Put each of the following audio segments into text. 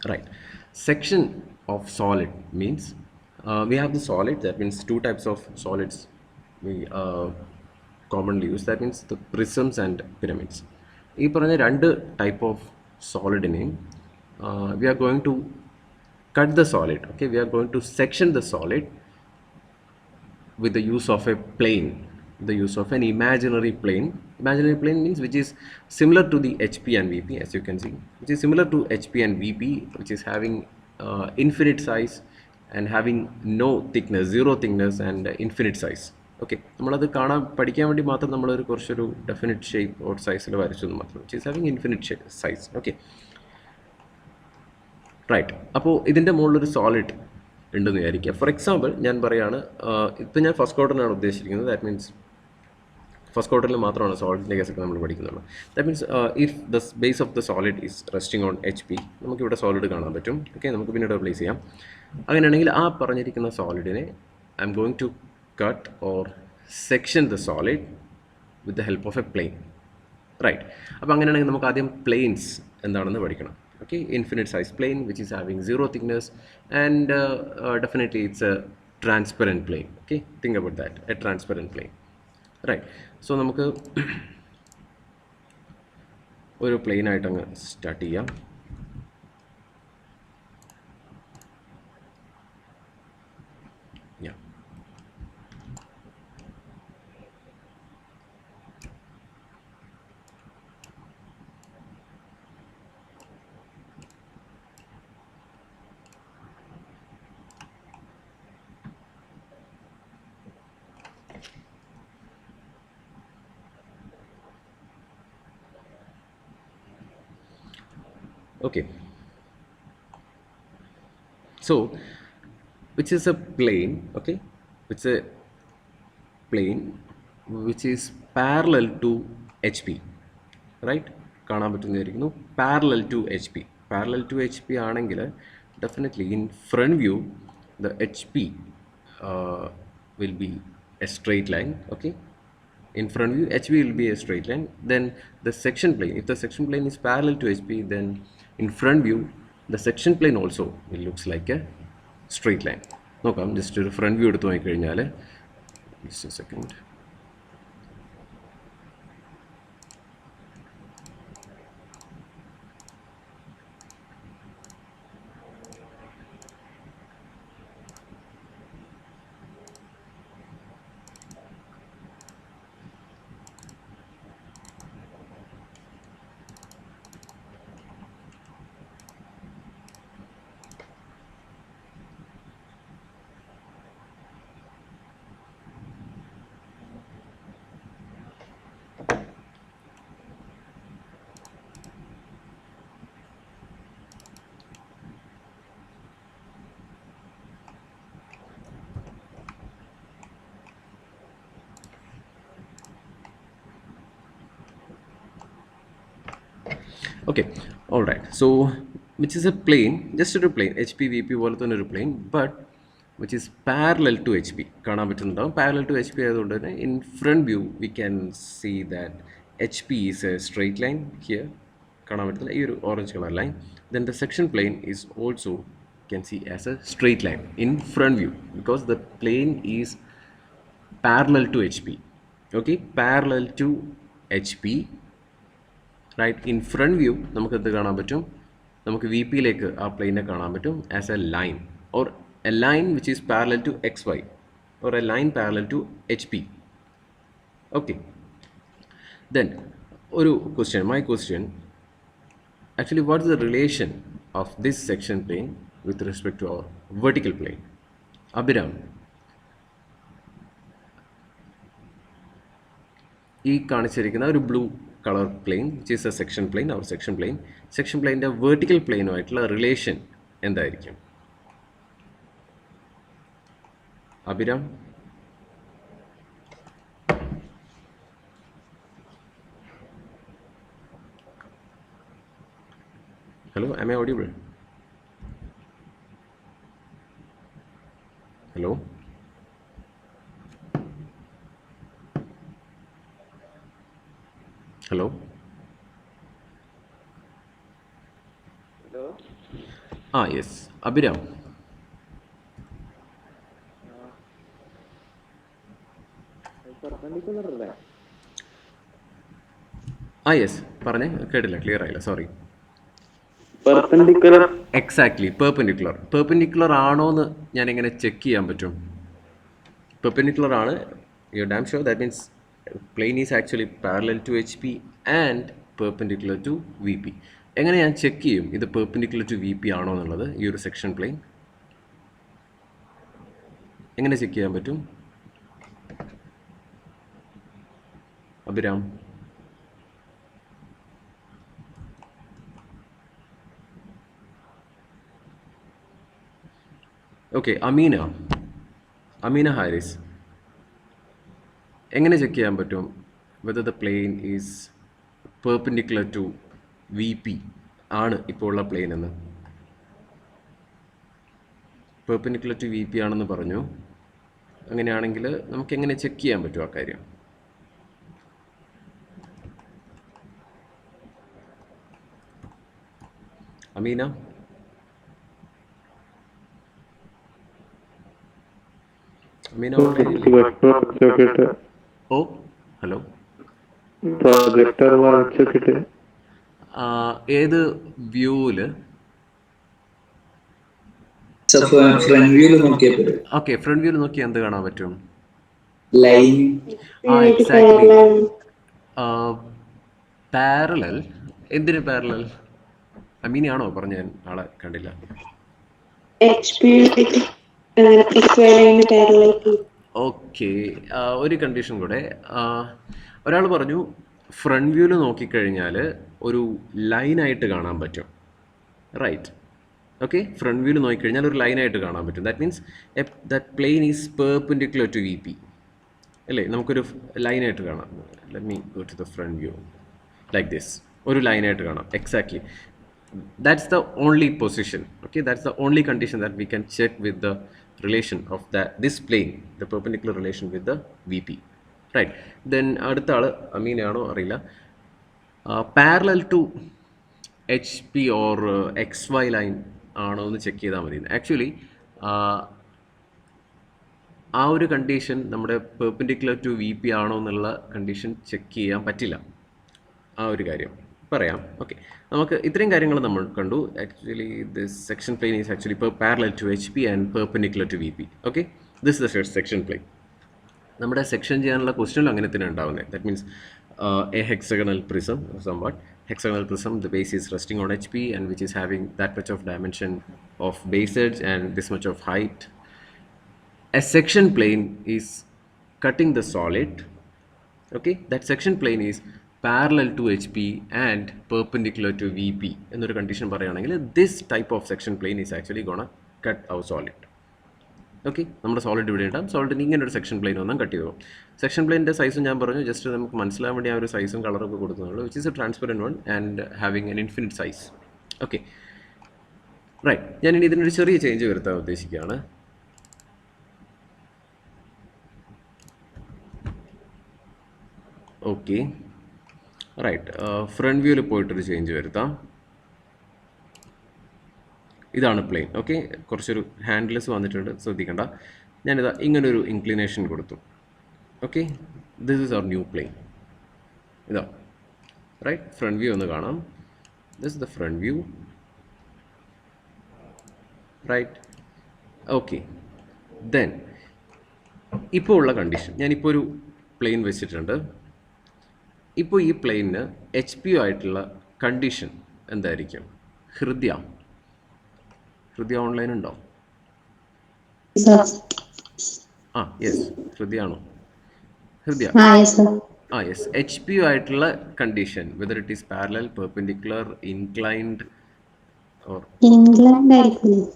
Right. Section of solid means we have the solid, that means two types of solids we commonly use, that means the prisms and pyramids. ഈ പറഞ്ഞ രണ്ട് type of solid name, we are going to cut the solid, okay, we are going to section the solid with the use of a plane, the use of an imaginary plane. Imaginary plane means which is similar to the HP and VP, as you can see, which is similar to HP and VP, which is having infinite size and having no thickness, zero thickness and infinite size. Okay, നമ്മളത് കാണാൻ പഠിക്കാൻ വേണ്ടി മാത്രം നമ്മളൊരു കുറച്ചൊരു definite shape or സൈസിൽ വരച്ചെന്ന് മാത്രം, which is having infinite size. Okay, right. അപ്പോൾ ഇതിൻ്റെ മുകളിലൊരു സോളിഡ് ഉണ്ടെന്ന് വിചാരിക്കുക. ഫോർ എക്സാമ്പിൾ ഞാൻ പറയുകയാണ്, ഇപ്പം ഞാൻ ഫസ്റ്റ് ക്വാർട്ടറിനാണ് ഉദ്ദേശിച്ചിരിക്കുന്നത്. ദാറ്റ് മീൻസ് ഫസ്റ്റ് ക്വാർട്ടറിൽ മാത്രമാണ് സോളിഡിൻ്റെ കേസൊക്കെ നമ്മൾ പഠിക്കുന്നുള്ളൂ. That means if the base of the solid is resting on HP, നമുക്കിവിടെ സോളിഡ് കാണാൻ പറ്റും. ഓക്കെ, നമുക്ക് പിന്നീട് റിപ്ലേസ് ചെയ്യാം. അങ്ങനെയാണെങ്കിൽ ആ പറഞ്ഞിരിക്കുന്ന സോളിഡിനെ I'm going to cut or section the solid with the help of a plane. Right. അപ്പോൾ അങ്ങനെയാണെങ്കിൽ നമുക്ക് ആദ്യം പ്ലെയിൻസ് എന്താണെന്ന് പഠിക്കണം. Okay, infinite size plane which is having zero thickness and definitely it's a transparent plane. Okay, think about that, a transparent plane. Right. So നമുക്ക് ഒരു plain ആയിട്ട് അങ്ങ് സ്റ്റാർട്ട് ചെയ്യാം. Okay, so which is a plane, okay, it's a plane which is parallel to HP, right? കാണാൻ പറ്റുന്നതായിരിക്കുന്നു, parallel to HP. Parallel to HP ആണെങ്കിൽ definitely in front view the HP will be a straight line. Okay, in front view HB will be a straight line. Then the section plane, if the section plane is parallel to HP, then in front view the section plane also it looks like a straight line. നോക്കാം, just ഒരു front view എടുത്ത് നോക്കിക്കഴിഞ്ഞാൽ, just a second. Okay, all right. So which is a plane, just a plane, HP VP പോലെ തന്നെ ഒരു plane, but which is parallel to HP. കാണാൻ പറ്റുന്നുണ്ടാവും, parallel to HP ആയതുകൊണ്ട് തന്നെ in front view we can see that HP is a straight line here. കാണാൻ പറ്റുന്നില്ല, ഈ ഒരു orange color line. Then the section plane is also can see as a straight line in front view because the plane is parallel to HP. Okay, parallel to HP. Right. In front view നമുക്ക് എന്ത് കാണാൻ പറ്റും, നമുക്ക് V പിയിലേക്ക് ആ പ്ലെയിനെ കാണാൻ പറ്റും as a line or a line which is parallel to XY or a line parallel to HP. Okay, then ഒരു question, my question actually what is the relation of this section plane with respect to our vertical plane? Abhiram, ഈ കാണിച്ചിരിക്കുന്ന ഒരു blue colour plane which is a section plane, our section പ്ലെയിൻ്റെ vertical പ്ലെയിനുമായിട്ടുള്ള relation എന്തായിരിക്കും? Abhiram, hello, am I audible? Hello, hello, hello, yes. Abhiram. Yes, പറഞ്ഞേ, കേട്ടില്ല, clear ആയില്ല, sorry. Perpendicular. Exactly, perpendicular ആണോ എന്ന് ഞാൻ എങ്ങനെ ചെക്ക് ചെയ്യാൻ പറ്റും? പെർപെൻഡിക്കുലർ ആണ്, you damn sure, that means plane is actually parallel to H P and perpendicular to V P. എങ്ങനെ ഞാൻ ചെക്ക് ചെയ്യും ഇത് പെർപെൻഡിക്കുലർ ടു വി പി ആണോ എന്നുള്ളത്? ഈ ഒരു സെക്ഷൻ പ്ലെയിൻ എങ്ങനെ ചെക്ക് ചെയ്യാൻ പറ്റും? അഭിരാം. ഓക്കെ, അമീന ഹാരിസ്, എങ്ങനെ ചെക്ക് ചെയ്യാൻ പറ്റും whether the plane is perpendicular to V P ആണ് ഇപ്പോൾ ഉള്ള പ്ലെയിൻ എന്ന്? പെർപെൻഡിക്കുലർ ടു വി പി ആണെന്ന് പറഞ്ഞു. അങ്ങനെയാണെങ്കിൽ നമുക്ക് എങ്ങനെ ചെക്ക് ചെയ്യാൻ പറ്റും ആ കാര്യം? അമീന. അമീന ഓ, ഹലോ. ഏത് വ്യൂവില്? ഓക്കെ, ഫ്രണ്ട് വ്യൂവിൽ നോക്കി എന്ത് കാണാൻ പറ്റും? എക്സാക്ട്ലി. പാരലൽ. എന്തിന് പാരലൽ? അമീനയാണോ പറഞ്ഞ? ഞാൻ ആളെ കണ്ടില്ല. ഓക്കെ, ഒരു കണ്ടീഷൻ കൂടെ. ഒരാൾ പറഞ്ഞു ഫ്രണ്ട് വ്യൂവിൽ നോക്കിക്കഴിഞ്ഞാൽ ഒരു ലൈനായിട്ട് കാണാൻ പറ്റും. റൈറ്റ്. ഓക്കെ, ഫ്രണ്ട് വ്യൂവിൽ നോക്കിക്കഴിഞ്ഞാൽ ഒരു ലൈനായിട്ട് കാണാൻ പറ്റും. That means that plane is perpendicular to V P അല്ലേ? നമുക്കൊരു ലൈനായിട്ട് കാണാം. Let me go to the front view like this. ഒരു ലൈനായിട്ട് കാണാം. Exactly. That's the only position. Okay, that's the only condition that we can check with the relation of this plane, the perpendicular relation with the VP. Right. Then അടുത്ത ആള് അമീനാണോ അറിയില്ല. Parallel to H P or X Y line ആണോ എന്ന് check ചെയ്താൽ മതി. Actually ആ ഒരു കണ്ടീഷൻ നമ്മുടെ പെർപെൻഡിക്കുലർ ടു വി പി ആണോ എന്നുള്ള കണ്ടീഷൻ ചെക്ക് ചെയ്യാൻ പറ്റില്ല. ആ ഒരു കാര്യം പറയാം. ഓക്കെ, നമുക്ക് ഇത്രയും കാര്യങ്ങൾ നമ്മൾ കണ്ടു. Actually this section plane is actually parallel to H P and perpendicular to V P. Okay, this is the section plane. നമ്മുടെ സെക്ഷൻ ചെയ്യാനുള്ള ക്വസ്റ്റ്യനിൽ അങ്ങനെ തന്നെ ഉണ്ടാവുന്നത്. That means a hexagonal prism, somewhat hexagonal prism, the base is resting on HP and which is having that much of dimension of base edge and this much of height. A section plane is cutting the solid. Okay, that section plane is parallel to HP and perpendicular to VP. എന്നൊരു condition പറയുകയാണെങ്കിൽ this type of section plane is actually gonna cut our solid. Okay, നമ്മുടെ solid ഇവിടെ ഉണ്ടാകും. സോളിഡിന് ഇങ്ങനെ ഒരു section plain ഒന്നും cut ചെയ്ത് പോകും. സെക്ഷൻ പ്ലെയിൻ്റെ സൈസും ഞാൻ പറഞ്ഞു, ജസ്റ്റ് നമുക്ക് മനസ്സിലാൻ വേണ്ടി ആ ഒരു സൈസും കളറൊക്കെ കൊടുക്കുന്നുള്ളൂ. Which is a transparent one and having an infinite size. Okay, right. ഞാനിനി ഇതിനൊരു ചെറിയ ചേഞ്ച് വരുത്താൻ ഉദ്ദേശിക്കുകയാണ്. Okay, right. ഫ്രണ്ട് വ്യൂവിൽ പോയിട്ടൊരു ചേഞ്ച് വരുത്താം. ഇതാണ് പ്ലെയിൻ. ഓക്കെ, കുറച്ചൊരു ഹാൻഡിൽസ് വന്നിട്ടുണ്ട്, ശ്രദ്ധിക്കണ്ട. ഞാനിതാ ഇങ്ങനൊരു ഇൻക്ലിനേഷൻ കൊടുത്തു. Okay, this is our new plane. ഇതാ റൈറ്റ്. ഫ്രണ്ട് വ്യൂ ഒന്ന് കാണാം. This is the front view. Right. Okay, then ഇപ്പോൾ ഉള്ള കണ്ടീഷൻ, ഞാനിപ്പോൾ ഒരു പ്ലെയിൻ വെച്ചിട്ടുണ്ട്. ഇപ്പോൾ ഈ പ്ലെയിനിന് എച്ച് പി ആയിട്ടുള്ള കണ്ടീഷൻ എന്തായിരിക്കും? ഹൃദയ ഓൺലൈൻ ഉണ്ടോ? യെസ്, ഹൃദയ ആണോ? ഹൃദയ. യെസ്. എച്ച് പി ആയിട്ടുള്ള condition, whether it is parallel, perpendicular, inclined or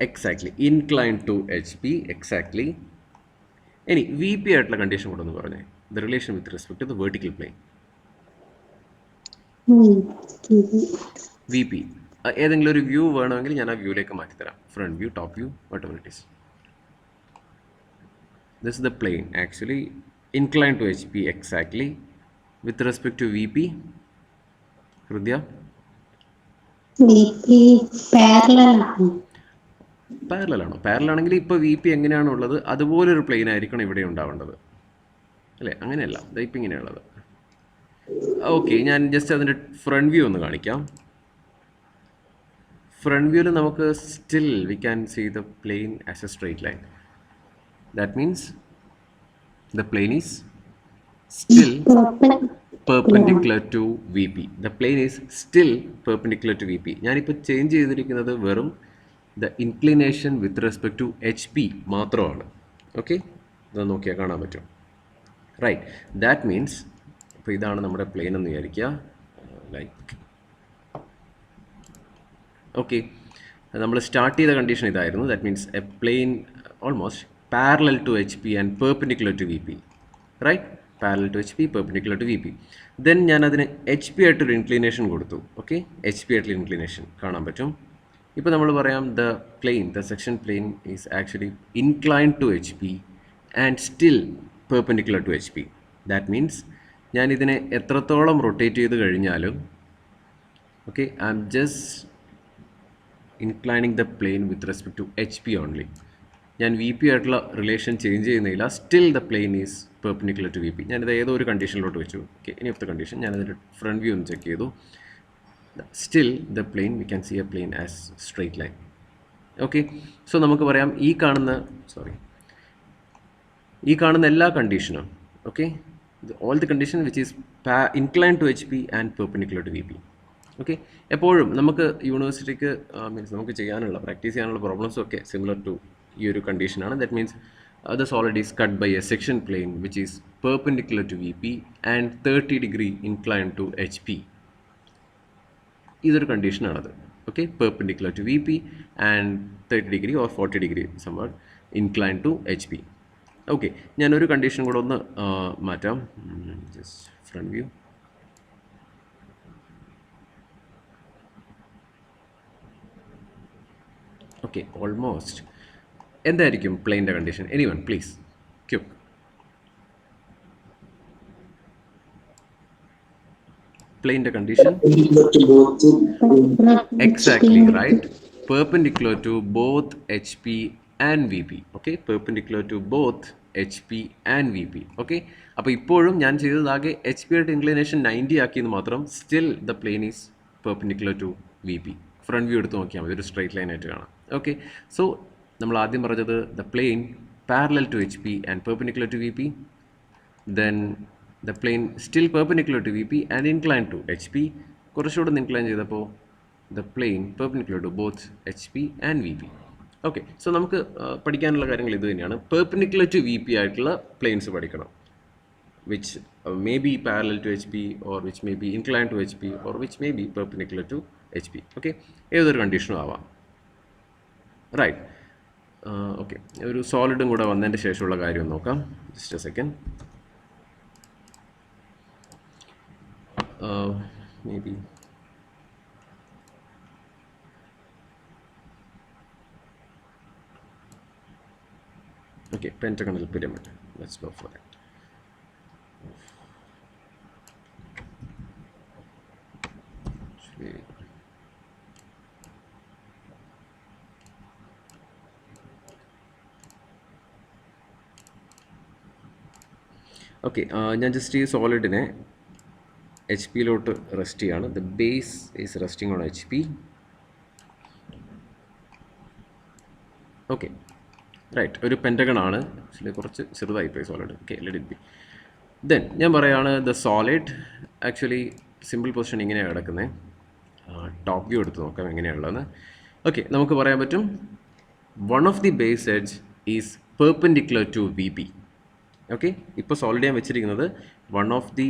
exactly inclined to H P. Exactly. ഇനി വി പി ആയിട്ടുള്ള കണ്ടീഷൻ കൂടെ ഒന്ന് പറഞ്ഞേ. The relation with respect to the vertical plane. V P ഏതെങ്കിലും ഒരു view വേണമെങ്കിൽ ഞാൻ ആ വ്യൂയിലേക്ക് മാറ്റിത്തരാം. Front view, top view, whatever it is. This is the plane actually inclined to HP exactly with respect to VP. Hridya? VP parallel. Parallel ആണോ? Parallel ആണെങ്കിൽ ഇപ്പോൾ വി പി എങ്ങനെയാണുള്ളത് അതുപോലൊരു പ്ലെയിൻ ആയിരിക്കണം ഇവിടെ ഉണ്ടാവേണ്ടത് അല്ലേ? അങ്ങനെയല്ല, ഇപ്പം ഇങ്ങനെയുള്ളത്. ഓക്കെ, ഞാൻ ജസ്റ്റ് അതിൻ്റെ ഫ്രണ്ട് വ്യൂ ഒന്ന് കാണിക്കാം. ഫ്രണ്ട് വ്യൂവിൽ നമുക്ക് still we can see the plane as a straight line. That means the plane is still perpendicular to VP. The plane is still perpendicular to VP. ഞാനിപ്പോൾ change ചെയ്തിരിക്കുന്നത് വെറും the inclination with respect to H P മാത്രമാണ്. Okay, ഇത് നോക്കിയാൽ കാണാൻ പറ്റും. Right, that means ഇപ്പോൾ ഇതാണ് നമ്മുടെ പ്ലെയിൻ എന്ന് വിചാരിക്കുക. ലൈക്ക് ഓക്കെ, നമ്മൾ സ്റ്റാർട്ട് ചെയ്ത കണ്ടീഷൻ ഇതായിരുന്നു. That means a plane almost parallel to HP and perpendicular to VP, right? Parallel to HP, perpendicular to VP. Then ഞാൻ അതിന് എച്ച് പി ആയിട്ടൊരു ഇൻക്ലിനേഷൻ കൊടുത്തു. ഓക്കെ, എച്ച് പി ആയിട്ടുള്ള ഇൻക്ലിനേഷൻ കാണാൻ പറ്റും. ഇപ്പോൾ നമ്മൾ പറയാം the section plane is actually inclined to H P and still perpendicular to H P. That means ഞാൻ ഇതിനെ എത്രത്തോളം റൊട്ടേറ്റ് ചെയ്ത് കഴിഞ്ഞാലും okay, I'm just inclining the plane with respect to H P only. ഞാൻ V P ആയിട്ടുള്ള relation change ചെയ്യുന്നില്ല. Still the plane is perpendicular to V P. ഞാനിത് ഏതോ ഒരു കണ്ടീഷനിലോട്ട് വെച്ചു. ഓക്കെ, ഇനി അടുത്ത കണ്ടീഷൻ ഞാനതിൻ്റെ ഫ്രണ്ട് വ്യൂ ഒന്ന് ചെക്ക് ചെയ്തു. Still the plane we can see a plane as straight line. Okay, so നമുക്ക് പറയാം ഈ കാണുന്ന എല്ലാ കണ്ടീഷനും okay, all the condition which is incline to H P and perpendicular to V P. Okay, എപ്പോഴും നമുക്ക് യൂണിവേഴ്സിറ്റിക്ക് മീൻസ് നമുക്ക് പ്രാക്ടീസ് ചെയ്യാനുള്ള പ്രോബ്ലംസും ഒക്കെ സിമിലർ ടു ഈ ഒരു കണ്ടീഷനാണ്. That means the solid is cut by a section plane which is perpendicular to V P and 30 degree incline to H P. ഇതൊരു കണ്ടീഷനാണത്. Okay, perpendicular to V P and 30 degree or 40 degree somewhat incline to H P. Okay, ഞാനൊരു condition കൂടെ ഒന്ന് മാറ്റാം. Just front view. Okay, almost എന്തായിരിക്കും പ്ലെയിൻ്റെ condition? Anyone please quick. പ്ലെയിൻ്റെ condition exactly right, perpendicular to both H P and V P. Okay, perpendicular to both H P and V P. Okay, അപ്പോൾ ഇപ്പോഴും ഞാൻ ചെയ്തതാകെ എച്ച് പി ആയിട്ട് inclination 90 ആക്കിയെന്ന് മാത്രം. Still the plane is perpendicular to V P. Front view എടുത്ത് നോക്കിയാൽ മതി, ഒരു സ്ട്രെയിറ്റ് ലൈൻ ആയിട്ട് കാണാം. ഓക്കെ, സോ നമ്മൾ ആദ്യം പറഞ്ഞത് the plane parallel to H P and perpendicular to V P. Then the plane still perpendicular to V P and incline to H P. കുറച്ചുകൂടെ ഇൻക്ലൈൻ ചെയ്തപ്പോൾ the plane perpendicular to both H P and V P. Okay, so നമുക്ക് പഠിക്കാനുള്ള കാര്യങ്ങൾ ഇത് തന്നെയാണ്. Perpendicular to V P ആയിട്ടുള്ള planes പഠിക്കണം, which may be parallel to H P or which may be incline to H P or which may be perpendicular to H P. Okay, ഏതൊരു കണ്ടീഷനും ആവാം. റൈറ്റ്, ഓക്കെ, ഒരു സോളിഡും കൂടെ വന്നതിൻ്റെ ശേഷമുള്ള കാര്യം നോക്കാം. Just a second. Maybe okay, pentagonal pyramid. Let's go for that. Okay, ഞാൻ ജസ്റ്റ് ഈ സോളിഡിനെ എച്ച് പിയിലോട്ട് റെസ്റ്റ് ചെയ്യാണ്. The base is resting on H P. Okay, right, ഒരു പെൻറ്റഗൺ ആണ്. ആക്ച്വലി കുറച്ച് ചെറുതായിപ്പോയി solid. Okay, let it be. Then ഞാൻ പറയുകയാണ് the solid actually simple position ഇങ്ങനെയാണ് കിടക്കുന്നത്. ടോപ്പ് വ്യൂ എടുത്ത് നോക്കാം എങ്ങനെയാണുള്ളതെന്ന്. ഓക്കെ, നമുക്ക് പറയാൻ പറ്റും one of the base edge is perpendicular to V P. Okay, ഇപ്പോൾ സോളിഡ് ഞാൻ വെച്ചിരിക്കുന്നത് one of the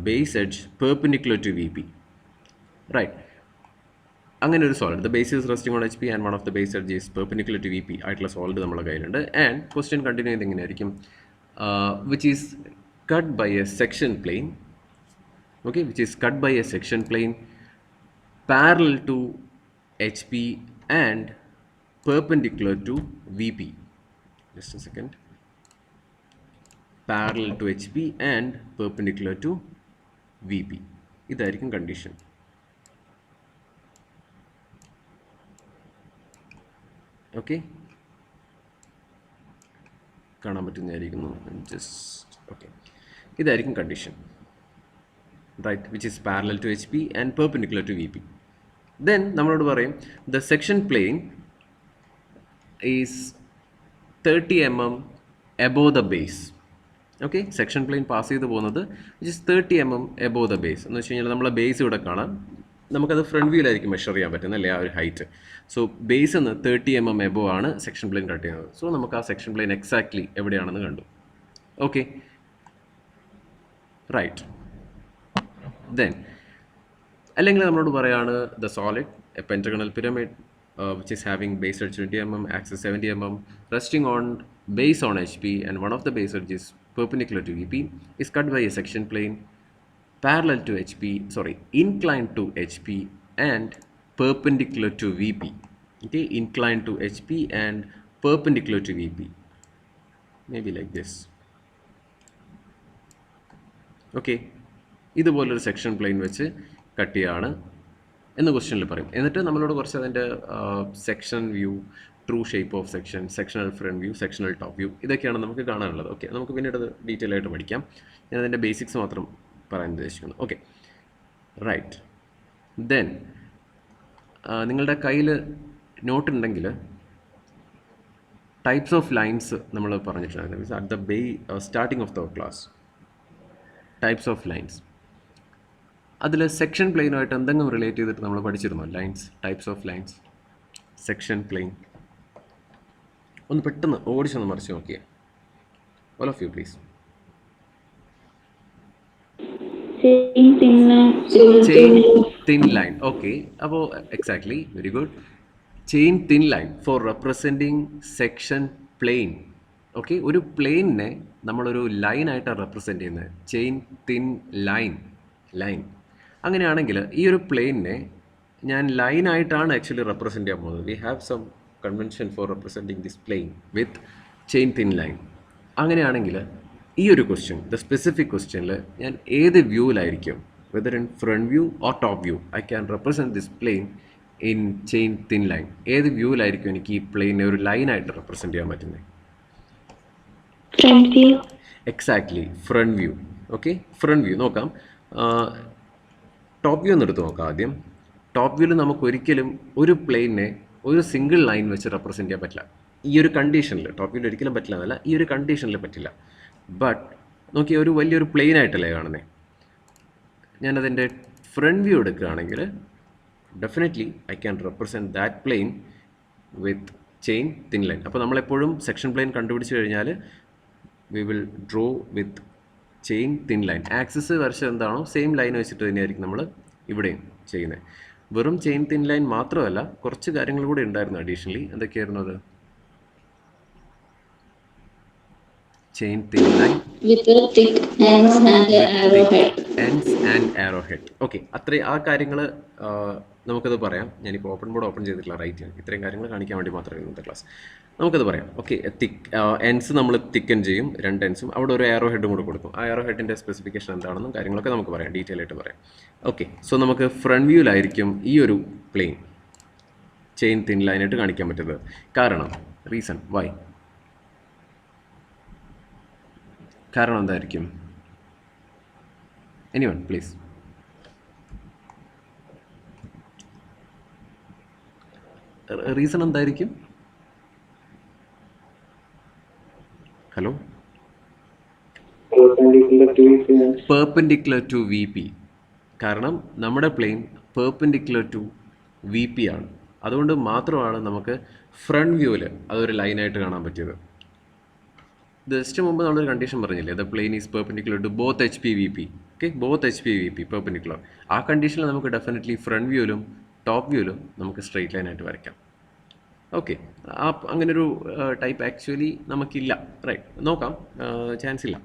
base edge perpendicular to V P. Right, അങ്ങനെ ഒരു solid the base is resting on H P and one of the base edge is perpendicular to V P ആയിട്ടുള്ള solid നമ്മുടെ കയ്യിലുണ്ട്. And question continue ചെയ്ത് എങ്ങനെയായിരിക്കും? Which is cut by a section plane. Okay, which is cut by a section plane parallel to HP and perpendicular to VP. Just a second. Parallel to HP and perpendicular to VP. ഇതായിരിക്കും condition. Okay, കാണാൻ പറ്റുന്നതായിരിക്കുന്നു. Just okay, ഇതായിരിക്കും condition, right, which is parallel to H P and perpendicular to V P. Then നമ്മളോട് പറയും the section plane is 30 mm above the base. Okay, section plane pass ചെയ്ത് പോകുന്നത് which is 30 mm above the base എന്ന് വെച്ച് കഴിഞ്ഞാൽ നമ്മളെ base ഇവിടെ കാണാം, നമുക്കത് ഫ്രണ്ട് വ്യൂവിലായിരിക്കും മെഷർ ചെയ്യാൻ പറ്റുന്നത് അല്ലേ, ആ ഒരു ഹൈറ്റ്. സോ ബേസ് എന്ന് 30 mm above ആണ് സെക്ഷൻ പ്ലെയിൻ കട്ട് ചെയ്യുന്നത്. സോ നമുക്ക് ആ സെക്ഷൻ പ്ലെയിൻ എക്സാക്ട്ലി എവിടെയാണെന്ന് കണ്ടു. Okay, right. ദെൻ അല്ലെങ്കിൽ നമ്മളോട് പറയാണ് the solid A pentagonal pyramid which is having base edge 20 mm, axis 70 mm, resting on base on HP, and one of the base edges perpendicular to VP is cut by a section plane parallel to HP, inclined to HP and perpendicular to VP. Okay, inclined to HP and perpendicular to VP, maybe like this. Okay, ഇതുപോലൊരു section plane വെച്ച് cut ചെയ്യാണ് എന്ന് ക്വസ്റ്റ്യനിൽ പറയും. എന്നിട്ട് നമ്മളോട് കുറച്ച് അതിൻ്റെ section view, true shape of section, sectional front view, sectional top view, ഇതൊക്കെയാണ് നമുക്ക് കാണാനുള്ളത്. ഓക്കെ, നമുക്ക് പിന്നീട് അത് ഡീറ്റെയിൽ ആയിട്ട് പഠിക്കാം. ഞാൻ അതിൻ്റെ ബേസിക്സ് മാത്രം പറയാൻ ഉദ്ദേശിക്കുന്നു. Okay, right. ദെൻ നിങ്ങളുടെ കയ്യിൽ നോട്ട് ഉണ്ടെങ്കിൽ ടൈപ്സ് ഓഫ് ലൈൻസ് നമ്മൾ പറഞ്ഞിട്ടുണ്ടായിരുന്നു. Means at the starting of the class, types of lines. അതിൽ സെക്ഷൻ പ്ലെയിനുമായിട്ട് എന്തെങ്കിലും റിലേറ്റ് ചെയ്തിട്ട് നമ്മൾ പഠിച്ചിരുന്നു. Lines, types of lines, section plane. ഒന്ന് പെട്ടെന്ന് ഓടിച്ചൊന്ന് മറിച്ച് നോക്കിയേ, all of you please. Chain thin line. Okay, അപ്പോൾ exactly, very good. Chain thin line for representing section plane. Okay, ഒരു പ്ലെയിനിനെ നമ്മളൊരു ലൈനായിട്ടാണ് റെപ്രസെൻറ്റ് ചെയ്യുന്നത്. Chain thin line, line. അങ്ങനെയാണെങ്കിൽ ഈ ഒരു പ്ലെയിനിനെ ഞാൻ ലൈനായിട്ടാണ് ആക്ച്വലി റെപ്രസെൻറ്റ് ചെയ്യാൻ പോകുന്നത്. We have some convention for representing this plane with chain thin line. അങ്ങനെയാണെങ്കിൽ ഈ ഒരു ക്വസ്റ്റ്യൻ, ദ സ്പെസിഫിക് ക്വസ്റ്റ്യനിൽ ഞാൻ ഏത് വ്യൂവിലായിരിക്കും, whether in front view or top view, I can represent this plane in chain thin line. ഏത് വ്യൂവിലായിരിക്കും എനിക്ക് ഈ പ്ലെയിനെ ഒരു ലൈനായിട്ട് റെപ്രസെൻറ്റ് ചെയ്യാൻ പറ്റുന്നത്? Front view. Exactly, front view. Okay, front view നോക്കാം. ടോപ്പ് വ്യൂ ഒന്ന് എടുത്ത് നോക്കാം ആദ്യം. ടോപ്പ് വ്യൂവിൽ നമുക്ക് ഒരിക്കലും ഒരു പ്ലെയിനെ ഒരു സിംഗിൾ ലൈൻ വെച്ച് റെപ്രസെൻറ്റ് ചെയ്യാൻ പറ്റില്ല. ഈ ഒരു കണ്ടീഷനിൽ ടോപ്പ് വ്യൂവിൽ ഒരിക്കലും പറ്റില്ല എന്നല്ല, ഈ ഒരു കണ്ടീഷനിൽ പറ്റില്ല. ബട്ട് നോക്കിയാൽ ഒരു വലിയൊരു പ്ലെയിൻ ആയിട്ടല്ലേ കാണുന്നത്. ഞാനതിൻ്റെ ഫ്രണ്ട് വ്യൂ എടുക്കുകയാണെങ്കിൽ definitely I can represent that plane with chain thin line. അപ്പോൾ നമ്മളെപ്പോഴും സെക്ഷൻ പ്ലെയിൻ കണ്ടുപിടിച്ച് കഴിഞ്ഞാൽ we will draw with chain thin line. Axis വരച്ചത് എന്താണോ സെയിം ലൈൻ വെച്ചിട്ട് തന്നെയായിരിക്കും നമ്മൾ ഇവിടെയും ചെയ്യുന്നത്. വെറും ചെയിൻ തിൻ ലൈൻ മാത്രമല്ല, കുറച്ച് കാര്യങ്ങൾ കൂടെ ഉണ്ടായിരുന്നു അഡീഷണലി. എന്തൊക്കെയായിരുന്നു അത്? Chain thin line with a thick ends and arrowhead. Ends and arrow head. Okay, അത്രയും ആ കാര്യങ്ങൾ നമുക്കത് പറയാം. ഞാനിപ്പോൾ ഓപ്പൺ ബോർഡ് ഓപ്പൺ ചെയ്തിട്ടില്ല, റൈറ്റ്. ഇത്രയും കാര്യങ്ങൾ കാണിക്കാൻ വേണ്ടി മാത്രമേ ഇന്നത്തെ ക്ലാസ്. നമുക്കത് പറയാം. ഓക്കെ, എൻഡ്സ് നമ്മൾ തിക്കൻ ചെയ്യും, രണ്ട് എൻഡ്സും. അവിടെ ഒരു ആരോ ഹെഡും കൂടെ കൊടുക്കും. ആ ആരോ ഹെഡിൻ്റെ സ്പെസിഫിക്കേഷൻ എന്താണെന്നും കാര്യങ്ങളൊക്കെ നമുക്ക് പറയാം, ഡീറ്റെയിൽ ആയിട്ട് പറയാം. ഓക്കെ, സോ നമുക്ക് ഫ്രണ്ട് വ്യൂവിലായിരിക്കും ഈ ഒരു പ്ലെയിൻ ചെയിൻ തിൻ ലൈനായിട്ട് കാണിക്കാൻ പറ്റുന്നത്. കാരണം, റീസൺ വൈ, കാരണം എന്തായിരിക്കും? Anyone please. റീസൺ എന്തായിരിക്കും? Hello, perpendicular to V P. കാരണം നമ്മുടെ plane perpendicular to V P ആണ്. അതുകൊണ്ട് മാത്രമാണ് നമുക്ക് ഫ്രണ്ട് വ്യൂവിൽ അതൊരു ലൈനായിട്ട് കാണാൻ പറ്റിയത്. ജസ്റ്റ് മുമ്പ് നമ്മളൊരു കണ്ടീഷൻ പറഞ്ഞില്ലേ, the plane is perpendicular to both H P V P. Okay, both H P V P perpendicular. ആ കണ്ടീഷനിൽ നമുക്ക് ഡെഫിനറ്റ്ലി ഫ്രണ്ട് വ്യൂവിലും ടോപ്പ് വ്യൂവിലും നമുക്ക് സ്ട്രെയിറ്റ് ലൈനായിട്ട് വരയ്ക്കാം. ഓക്കെ, അങ്ങനൊരു ടൈപ്പ് ആക്ച്വലി നമുക്കില്ല, റൈറ്റ്. നോക്കാം, ചാൻസ് ഇല്ല.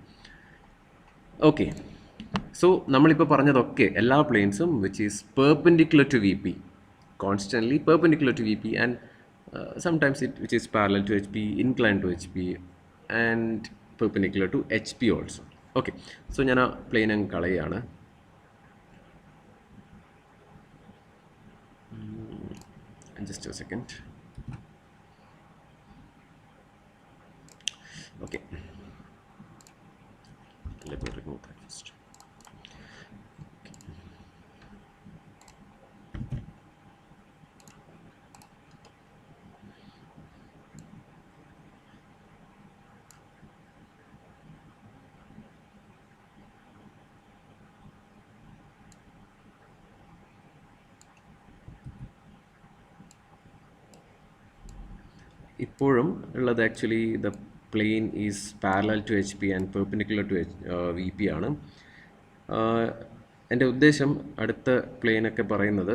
ഓക്കെ, സോ നമ്മളിപ്പോൾ പറഞ്ഞതൊക്കെ എല്ലാ പ്ലെയിൻസും which is perpendicular to V P, constantly perpendicular to V P, and sometimes it which is parallel to H P, incline to H P, and perpendicular to H P also. Okay, so ഞാൻ ആ plane അങ്ങ് കളയാണ്. Just a second. Okay, let me remove that first. ഇപ്പോഴും ഉള്ളത് actually the plane is parallel to H P and perpendicular to V P ആണ്. എൻ്റെ ഉദ്ദേശം അടുത്ത പ്ലെയിനൊക്കെ പറയുന്നത്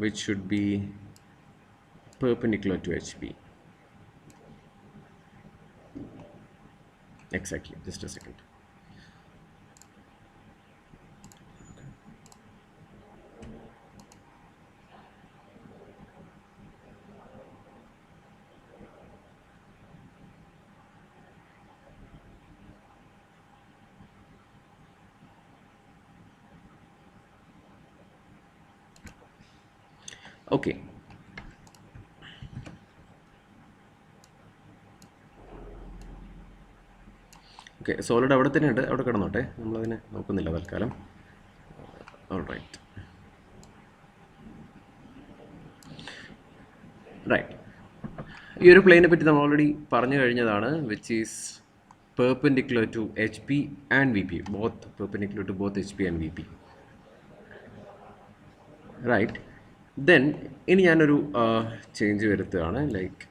which should be perpendicular to H P. Exactly, just a second. Okay. Okay, solid അവിടെ തന്നെ ഉണ്ട്, അവിടെ കിടന്നോട്ടെ, നമ്മളതിനെ നോക്കുന്നില്ല തൽക്കാലം. റൈറ്റ് റൈറ്റ് ഈ ഒരു പ്ലെയിനെ പറ്റി നമ്മൾ ഓൾറെഡി പറഞ്ഞു കഴിഞ്ഞതാണ്, which is perpendicular to H P and V P, both perpendicular to both H P and V P. Right, then ഇനി ഞാനൊരു ചേഞ്ച് വരുത്തുകയാണ്. Like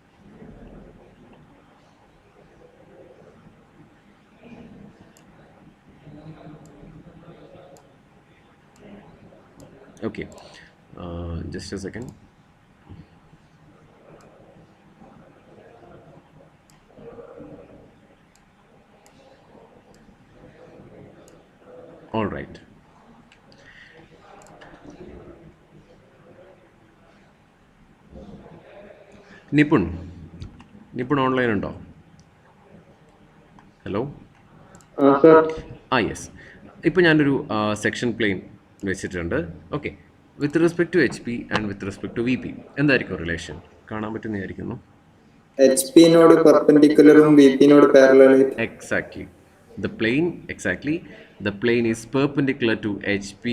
okay, just a second. All right, Nipun online ഉണ്ടോ? ഹലോ. യെസ്, ഇപ്പോൾ ഞാനൊരു section plane വെച്ചിട്ടുണ്ട്. Okay, with respect to H P and with respect to V P എന്തായിരിക്കും relation? കാണാൻ പറ്റുന്നതായിരിക്കുന്നു. എച്ച് പിനോട് പെർപെൻഡിക്കുലറും വി പിനോട് parallel. Exactly, the plane is perpendicular to HP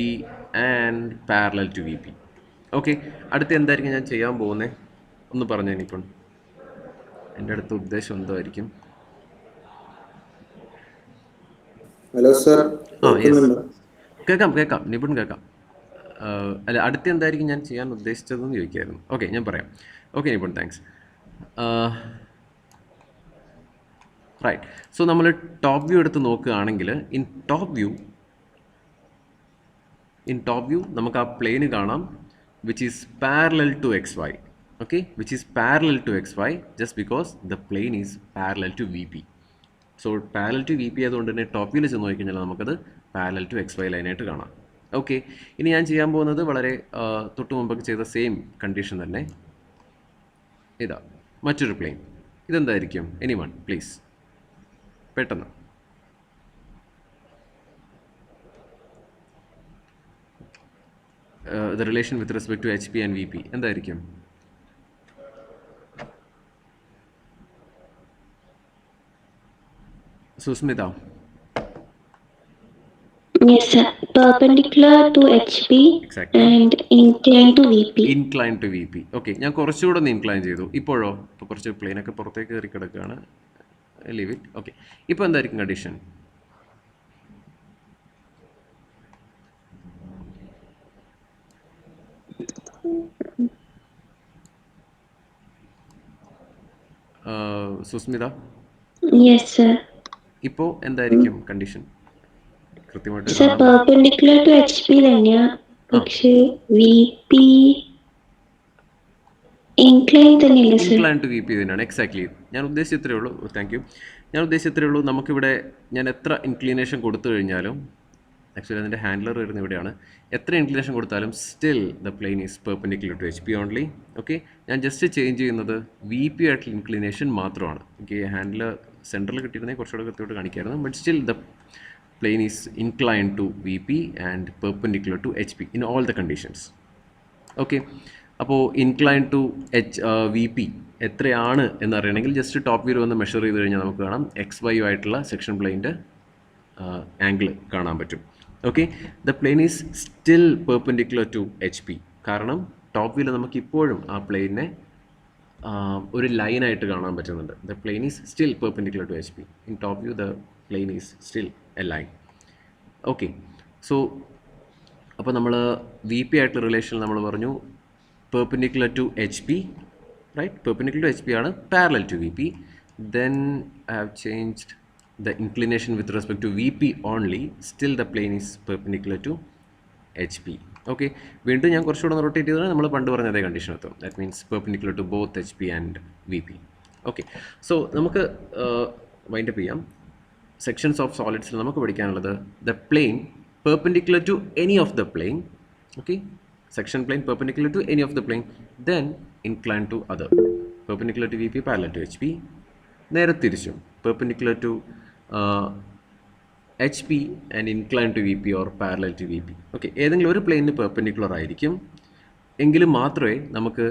and parallel to VP. Okay, അടുത്ത് എന്തായിരിക്കും ഞാൻ ചെയ്യാൻ പോകുന്നത് ഒന്ന് പറഞ്ഞു നിപുൺ. എൻ്റെ അടുത്ത ഉദ്ദേശം എന്തായിരിക്കും? Hello sir. കേൾക്കാം നിപുൺ കേൾക്കാം. അല്ല, അടുത്ത് എന്തായിരിക്കും ഞാൻ ചെയ്യാൻ ഉദ്ദേശിച്ചതെന്ന് ചോദിക്കായിരുന്നു. ഓക്കെ, ഞാൻ പറയാം. Okay Nipun, thanks. Right, so നമ്മൾ ടോപ്പ് വ്യൂ എടുത്ത് നോക്കുകയാണെങ്കിൽ ഇൻ ടോപ്പ് വ്യൂ നമുക്ക് ആ പ്ലെയിന് കാണാം which is parallel to X Y. Okay, which is parallel to X Y just because the plane is parallel to V P. So parallel to V P ആയതുകൊണ്ട് തന്നെ top വ്യൂവിൽ ചെന്ന് നോക്കിക്കഴിഞ്ഞാൽ നമുക്കത് പാരലൽ ടു എക്സ് വൈ ലൈനായിട്ട് കാണാം. Okay, ഇനി ഞാൻ ചെയ്യാൻ പോകുന്നത് വളരെ തൊട്ട് മുമ്പൊക്കെ ചെയ്ത സെയിം കണ്ടീഷൻ തന്നെ. ഇതാ മറ്റൊരു പ്ലെയിൻ, ഇതെന്തായിരിക്കും? എനിവൺ പ്ലീസ്, പെട്ടെന്ന്. The relation with respect to H P and V P എന്തായിരിക്കും? Sushmita. Yes, sir. Perpendicular to HP Exactly. and inclined to VP. Incline to V P. Okay, ഞാൻ കുറച്ചുകൂടെ ഒന്ന് ഇൻക്ലൈൻ ചെയ്തു. ഇപ്പോഴോ? ഇപ്പോൾ കുറച്ച് പ്ലെയിനൊക്കെ പുറത്തേക്ക് കയറി കിടക്കുകയാണ്. Leave it. ഓക്കെ, ഇപ്പോൾ എന്തായിരിക്കും കണ്ടീഷൻ? സുസ്മിത. Yes, sir. ഇപ്പോൾ എന്തായിരിക്കും കണ്ടീഷൻ? കൃത്യമായിട്ട് Sir, perpendicular to HP തന്നെയാ, പക്ഷേ VP inclined തന്നെയല്ലേ sir? Incline to V P തന്നെയാണ്. എക്സാക്ട്ലി, ഞാൻ ഉദ്ദേശിച്ചത്രേ ഉള്ളൂ. Thank you. ഞാൻ ഉദ്ദേശിച്ചത്രേ ഉള്ളൂ. നമുക്കിവിടെ ഞാൻ എത്ര ഇൻക്ലിനേഷൻ കൊടുത്തു കഴിഞ്ഞാലും, ആക്ച്വലി അതിൻ്റെ ഹാൻഡലർ വരുന്നത് ഇവിടെയാണ്, എത്ര ഇൻക്ലിനേഷൻ കൊടുത്താലും still the plane is perpendicular to H P only. Okay, ഞാൻ ജസ്റ്റ് ചേഞ്ച് ചെയ്യുന്നത് വി പി ആയിട്ടുള്ള ഇൻക്ലിനേഷൻ മാത്രമാണ്. ഓക്കെ, ഹാൻഡിലർ സെൻറ്ററിൽ കിട്ടിയിരുന്നെങ്കിൽ കുറച്ചുകൂടെ കൃത്യമായിട്ട് കാണിക്കായിരുന്നു. But still the plane is inclined to VP and perpendicular to HP in all the conditions. Okay, അപ്പോൾ ഇൻക്ലൈൻ ടു വി പി എത്രയാണ് എന്നറിയണമെങ്കിൽ ജസ്റ്റ് ടോപ്പ് വ്യൂ ഒന്ന് മെഷർ ചെയ്ത് കഴിഞ്ഞാൽ നമുക്ക് കാണാം എക്സ് വൈ ആയിട്ടുള്ള സെക്ഷൻ പ്ലെയിൻ്റെ ആംഗിൾ കാണാൻ പറ്റും. Okay, the plane is still perpendicular to H P. കാരണം ടോപ്പ് വ്യൂവിൽ നമുക്ക് ഇപ്പോഴും ആ പ്ലെയിനെ ഒരു ലൈനായിട്ട് കാണാൻ പറ്റുന്നുണ്ട്. The plane is still perpendicular to H P. In top view the plane is still a line. Okay, so അപ്പോൾ നമ്മൾ വി പി ആയിട്ടുള്ള റിലേഷൻ നമ്മൾ പറഞ്ഞു perpendicular to H P, right? Perpendicular to H P ആണ് parallel to V P. Then I have changed the inclination with respect to VP only, still the plane is perpendicular to HP. Okay, വീണ്ടും ഞാൻ കുറച്ചുകൂടെ rotate ചെയ്താൽ നമ്മൾ പണ്ട് പറഞ്ഞ അതേ condition എത്തും. That means perpendicular to both H P and V P. Okay, so നമുക്ക് വൈൻഡപ്പ് ചെയ്യാം. സെക്ഷൻസ് ഓഫ് സോളിഡ്സിൽ നമുക്ക് പഠിക്കാനുള്ളത് the plane perpendicular to any of the plane. Okay, section plane perpendicular to any of the plane, then incline to other. Perpendicular to V P, parallel to H P. നേരെ തിരിച്ചും perpendicular to H P and incline to V P or parallel to V P. Okay, ഏതെങ്കിലും ഒരു പ്ലെയിനിന് perpendicular ആയിരിക്കും എങ്കിലും മാത്രമേ നമുക്ക്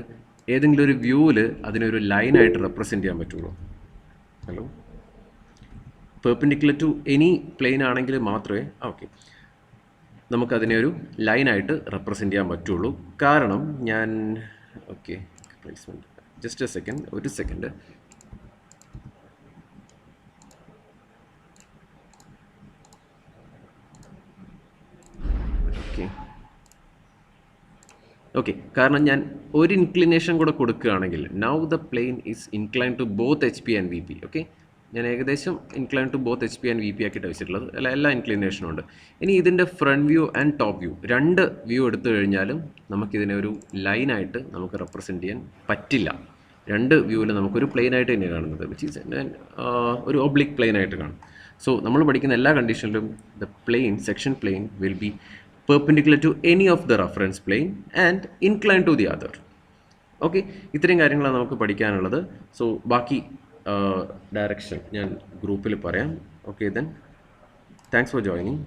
ഏതെങ്കിലും ഒരു വ്യൂവിൽ അതിനൊരു ലൈനായിട്ട് റെപ്രസെൻറ്റ് ചെയ്യാൻ പറ്റുള്ളൂ. Hello, perpendicular to any plane ആണെങ്കിൽ മാത്രമേ നമുക്കതിനെ ഒരു ലൈനായിട്ട് റെപ്രസെൻറ്റ് ചെയ്യാൻ പറ്റുള്ളൂ. കാരണം ഞാൻ ഓക്കെ പ്ലേസ്മെൻറ്റ് ജസ്റ്റ് ഒരു സെക്കൻഡ്. ഓക്കെ, കാരണം ഞാൻ ഒരു ഇൻക്ലിനേഷൻ കൂടെ കൊടുക്കുകയാണെങ്കിൽ now the plane is incline to both H P and V P. Okay, ഞാൻ ഏകദേശം incline to both H P and V P ആക്കിയിട്ട് വെച്ചിട്ടുള്ളത്, എല്ലാ ഇൻക്ലിനേഷനും ഉണ്ട്. ഇനി ഇതിൻ്റെ front view and top view രണ്ട് വ്യൂ എടുത്തു കഴിഞ്ഞാലും നമുക്കിതിനെ ഒരു ലൈനായിട്ട് നമുക്ക് റെപ്രസെൻറ്റ് ചെയ്യാൻ പറ്റില്ല. രണ്ട് വ്യൂവിൽ നമുക്കൊരു പ്ലെയിനായിട്ട് തന്നെ കാണുന്നത്, വിച്ച് ഈസ് ഒരു ഒബ്ലിക് പ്ലെയിനായിട്ട് കാണും. സോ നമ്മൾ പഠിക്കുന്ന എല്ലാ കണ്ടീഷനിലും the plane, section plane will be perpendicular to any of the reference plane and inclined to the other. Okay, ഇത്രയും കാര്യങ്ങളാണ് നമുക്ക് പഠിക്കാനുള്ളത്. സോ ബാക്കി ഡയറക്ഷൻ ഞാൻ ഗ്രൂപ്പിൽ പറയാം. Okay, then thanks for joining.